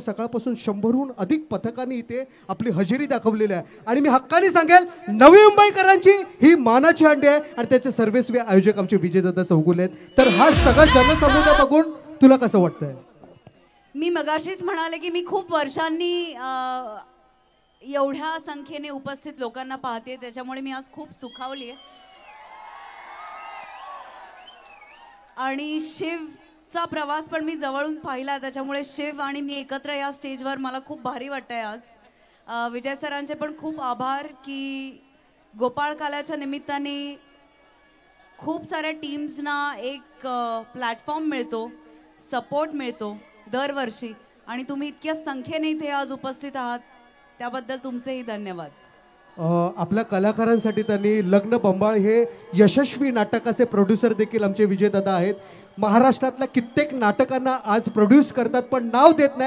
सकाळपासून 100हून अधिक पथकांनी इथे आपली हजेरी दाखवलेली आहे आणि मी हक्काने सांगेल नवी मुंबईकरांची ही मानाची हंडी आहे आणि त्याचे सर्वस्वी आयोजक आमचे विजयदादा चौगुले आहेत। तर हा सगळा जनसमुदाय बघून तुला कसं वाटतंय? मी मगाशीच म्हणाले की मी खूप वर्षांनी एवढ्या संख्येने उपस्थित लोकांना पाहते, त्याच्यामुळे मी आज खूप सुखावली आहे। आणि शिवचा प्रवास पण मी जवळून पाहिला, त्याच्यामुळे शिव आणि मी एकत्र या स्टेजवर मला खूप भारी वाटतंय आज। विजय सरांचे पण खूप आभार की गोपाळ काल्याच्या निमित्ताने खूप साऱ्या टीम्सना एक प्लॅटफॉर्म मिळतो, सपोर्ट मिळतो दरवर्षी, आणि तुम्ही इतक्या संख्येने इथे आज उपस्थित आहात त्याबद्दल तुमचेही धन्यवाद। आपल्या कलाकारांसाठी त्यांनी लग्न बंबाळ हे यशस्वी नाटकाचे प्रोड्युसर देखील आमचे विजयदादा आहेत। महाराष्ट्रातल्या कित्येक नाटकांना आज प्रोड्यूस करतात पण नाव देत नाही।